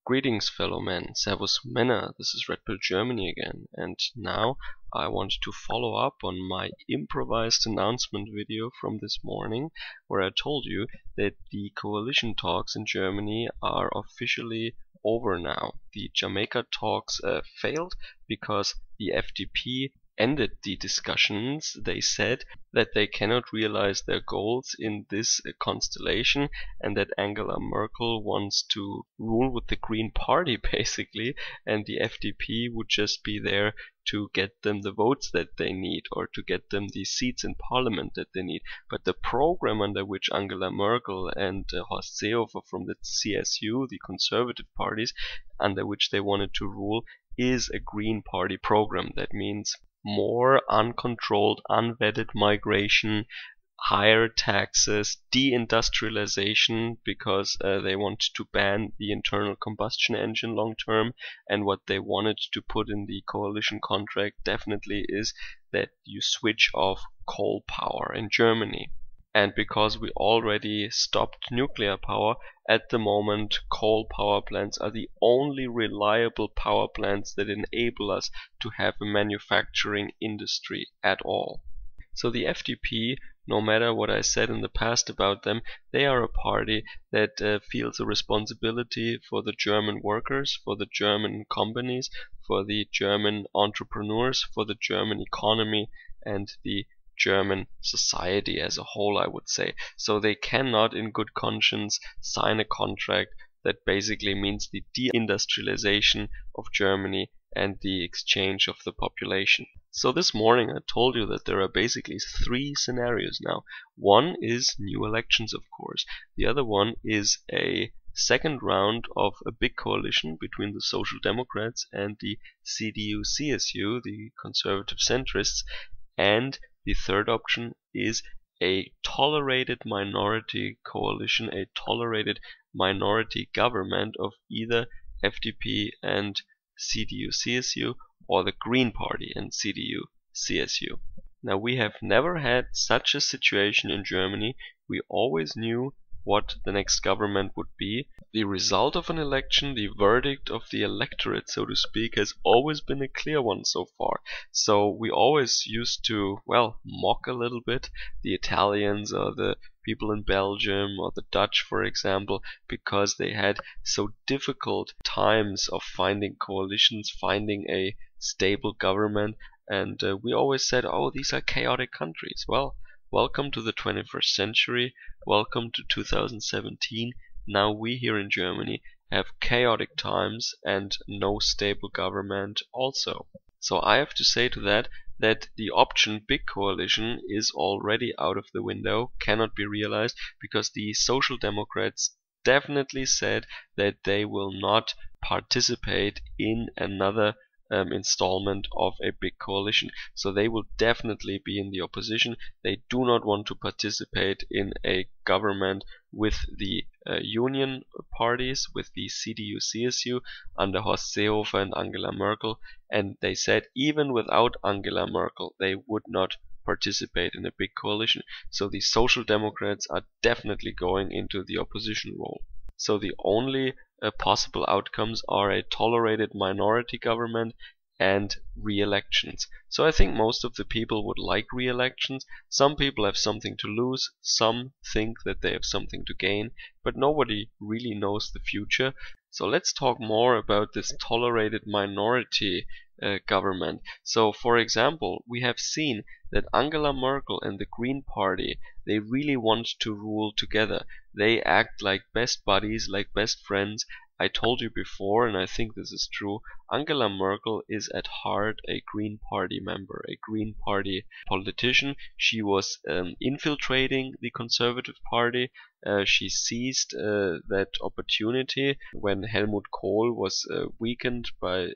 Greetings, fellow men. Servus Männer. This is Red Pill Germany again, and now I want to follow up on my improvised announcement video from this morning, where I told you that the coalition talks in Germany are officially over now. The Jamaika-talks failed because the FDP ended the discussions. They said that they cannot realize their goals in this constellation, and that Angela Merkel wants to rule with the Green Party basically, and the FDP would just be there to get them the votes that they need, or to get them the seats in parliament that they need. But the program under which Angela Merkel and Horst Seehofer from the CSU, the conservative parties, under which they wanted to rule, is a Green Party program. That means more uncontrolled, unvetted migration, higher taxes, deindustrialization, because they want to ban the internal combustion engine long term. And what they wanted to put in the coalition contract definitely is that you switch off coal power in Germany. And because we already stopped nuclear power, at the moment coal power plants are the only reliable power plants that enable us to have a manufacturing industry at all. So the FDP, no matter what I said in the past about them, they are a party that feels a responsibility for the German workers, for the German companies, for the German entrepreneurs, for the German economy and the German society as a whole, I would say. So they cannot in good conscience sign a contract that basically means the deindustrialization of Germany and the exchange of the population. So this morning I told you that there are basically three scenarios now. One is new elections, of course. The other one is a second round of a big coalition between the Social Democrats and the CDU-CSU, the conservative centrists, and the third option is a tolerated minority coalition, a tolerated minority government of either FDP and CDU-CSU or the Green Party and CDU-CSU. Now, we have never had such a situation in Germany. We always knew what the next government would be. The result of an election, the verdict of the electorate, so to speak, has always been a clear one so far. So we always used to, well, mock a little bit the Italians or the people in Belgium or the Dutch, for example, because they had so difficult times of finding coalitions, finding a stable government, and we always said, oh, these are chaotic countries. Well, welcome to the 21st century, welcome to 2017. Now we here in Germany have chaotic times and no stable government also. So I have to say to that the option big coalition is already out of the window, cannot be realized, because the Social Democrats definitely said that they will not participate in another installment of a big coalition. So they will definitely be in the opposition. They do not want to participate in a government with the union parties, with the CDU-CSU under Horst Seehofer and Angela Merkel, and they said even without Angela Merkel they would not participate in a big coalition. So the Social Democrats are definitely going into the opposition role. So the only possible outcomes are a tolerated minority government and re-elections. So I think most of the people would like re-elections. Some people have something to lose, some think that they have something to gain, but nobody really knows the future. So let's talk more about this tolerated minority government. So for example, we have seen that Angela Merkel and the Green Party, they really want to rule together. They act like best buddies, like best friends. I told you before, and I think this is true, Angela Merkel is at heart a Green Party member, a Green Party politician. She was infiltrating the Conservative Party. She seized that opportunity when Helmut Kohl was weakened by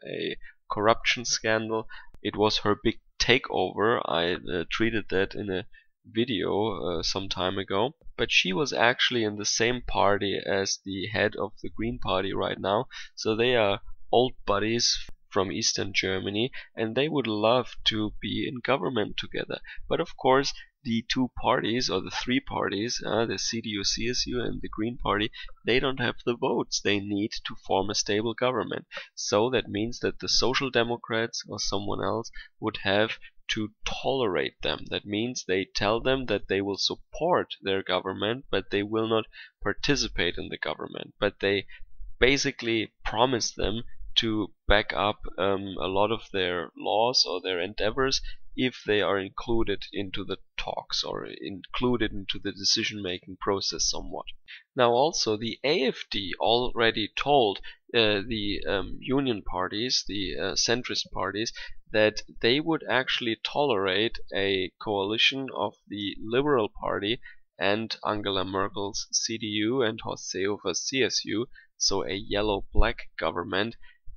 a corruption scandal. It was her big takeover. I treated that in a video some time ago. But she was actually in the same party as the head of the Green Party right now. So they are old buddies from Eastern Germany, and they would love to be in government together. But of course, the two parties, or the three parties, the CDU, CSU, and the Green Party, they don't have the votes they need to form a stable government. So that means that the Social Democrats or someone else would have to tolerate them. That means they tell them that they will support their government, but they will not participate in the government. But they basically promise them to back up a lot of their laws or their endeavors if they are included into the talks or included into the decision-making process somewhat. Now also the AfD already told the union parties, the centrist parties, that they would actually tolerate a coalition of the Liberal Party and Angela Merkel's CDU and Horst Seehofer's CSU, so a yellow-black government,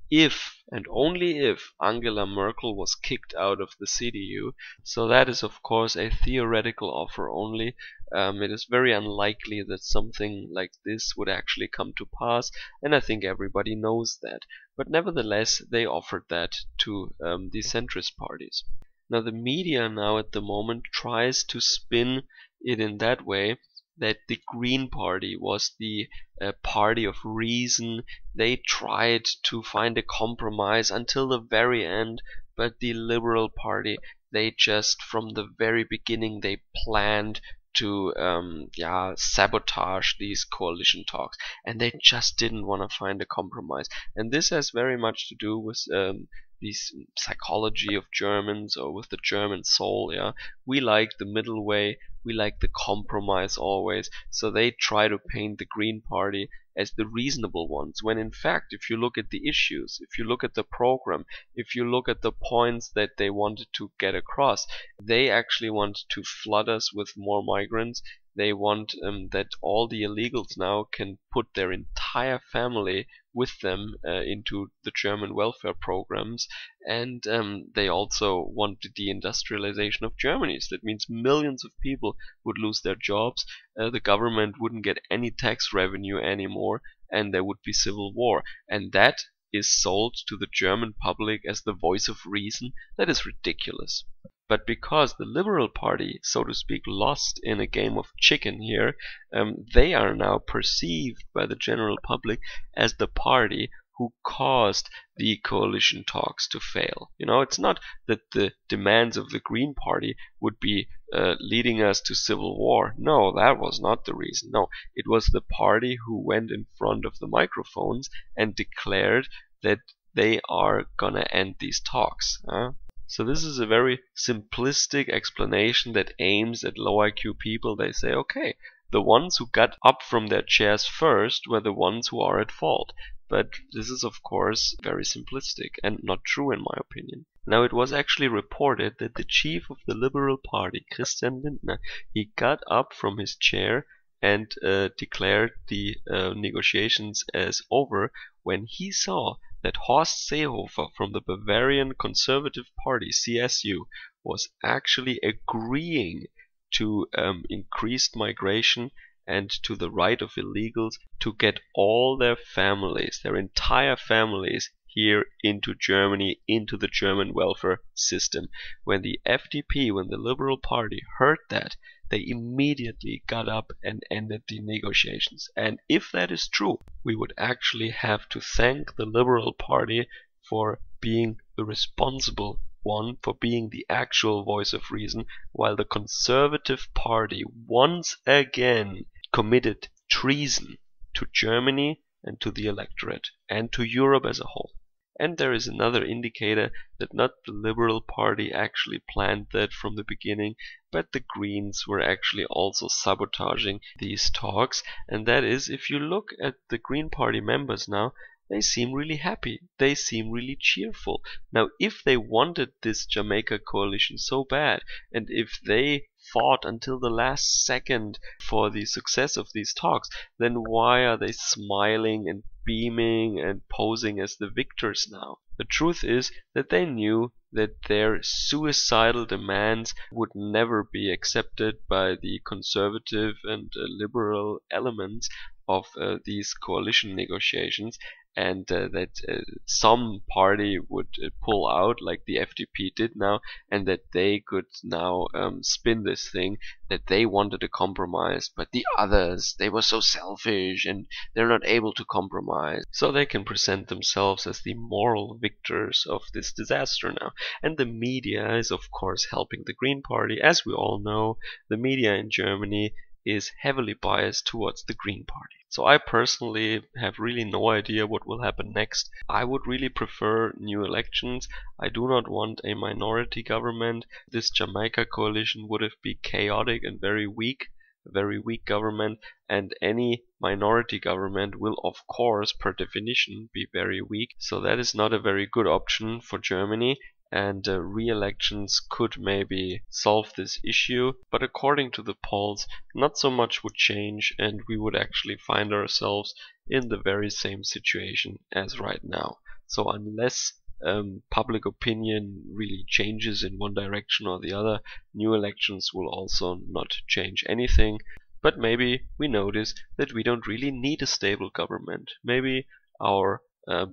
if and only if Angela Merkel was kicked out of the CDU. So that is of course a theoretical offer only. It is very unlikely that something like this would actually come to pass, and I think everybody knows that. But nevertheless, they offered that to the centrist parties. Now the media now at the moment tries to spin it in that way that the Green Party was the party of reason. They tried to find a compromise until the very end, but the Liberal Party, they just from the very beginning they planned to sabotage these coalition talks, and they just didn't want to find a compromise. And this has very much to do with this psychology of Germans, or with the German soul. We like the middle way, we like the compromise always, so they try to paint the Green Party as the reasonable ones, when in fact if you look at the issues, if you look at the program, if you look at the points that they wanted to get across, they actually want to flood us with more migrants. They want that all the illegals now can put their entire family with them into the German welfare programs, and they also want the deindustrialization of Germany. So that means millions of people would lose their jobs, the government wouldn't get any tax revenue anymore, and there would be civil war. And that is sold to the German public as the voice of reason. That is ridiculous. But because the Liberal Party, so to speak, lost in a game of chicken here, they are now perceived by the general public as the party who caused the coalition talks to fail. It's not that the demands of the Green Party would be leading us to civil war. No, that was not the reason. No, it was the party who went in front of the microphones and declared that they are gonna end these talks. So this is a very simplistic explanation that aims at low IQ people. They say, okay, the ones who got up from their chairs first were the ones who are at fault. But this is of course very simplistic and not true in my opinion. Now it was actually reported that the chief of the Liberal Party, Christian Lindner, he got up from his chair and declared the negotiations as over when he saw that Horst Seehofer from the Bavarian Conservative Party, CSU, was actually agreeing to increased migration and to the right of illegals to get all their families, their entire families, here into Germany, into the German welfare system. When the FDP, when the Liberal Party heard that, they immediately got up and ended the negotiations. And if that is true, we would actually have to thank the Liberal Party for being the responsible one, for being the actual voice of reason, while the Conservative Party once again committed treason to Germany and to the electorate and to Europe as a whole. And there is another indicator that not the Liberal Party actually planned that from the beginning, but the Greens were actually also sabotaging these talks. And that is, if you look at the Green Party members now, they seem really happy. They seem really cheerful. Now, if they wanted this Jamaica coalition so bad, and if they fought until the last second for the success of these talks, then why are they smiling and beaming and posing as the victors now? The truth is that they knew that their suicidal demands would never be accepted by the conservative and liberal elements of these coalition negotiations, and that some party would pull out, like the FDP did now, and that they could now spin this thing that they wanted a compromise, but the others, they were so selfish and they're not able to compromise. So they can present themselves as the moral victors of this disaster now. And the media is, of course, helping the Green Party. As we all know, the media in Germany is heavily biased towards the Green Party. So I personally have really no idea what will happen next. I would really prefer new elections. I do not want a minority government. This Jamaica coalition would have been chaotic and very weak, a very weak government, and any minority government will, of course, per definition, be very weak. So that is not a very good option for Germany, and re-elections could maybe solve this issue. But according to the polls, not so much would change, and we would actually find ourselves in the very same situation as right now. So unless public opinion really changes in one direction or the other, new elections will also not change anything. But maybe we notice that we don't really need a stable government. Maybe our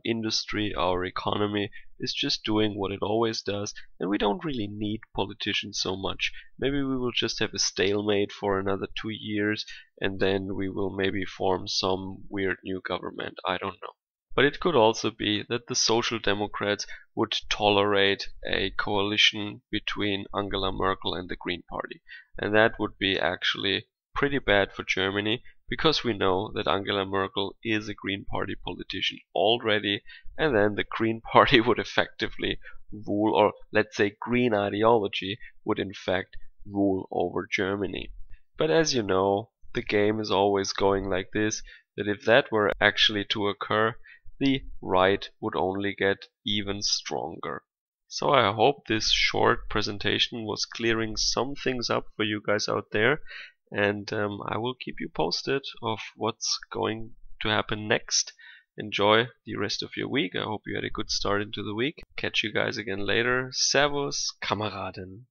industry, our economy is just doing what it always does, and we don't really need politicians so much. Maybe we will just have a stalemate for another 2 years, and then we will maybe form some weird new government. I don't know. But it could also be that the Social Democrats would tolerate a coalition between Angela Merkel and the Green Party. And that would be actually pretty bad for Germany, because we know that Angela Merkel is a Green Party politician already, and then the Green Party would effectively rule, or let's say green ideology would in fact rule over Germany. But as you know, the game is always going like this, that if that were actually to occur, the right would only get even stronger. So I hope this short presentation was clearing some things up for you guys out there, and I will keep you posted of what's going to happen next. Enjoy the rest of your week. I hope you had a good start into the week. Catch you guys again later. Servus, Kameraden.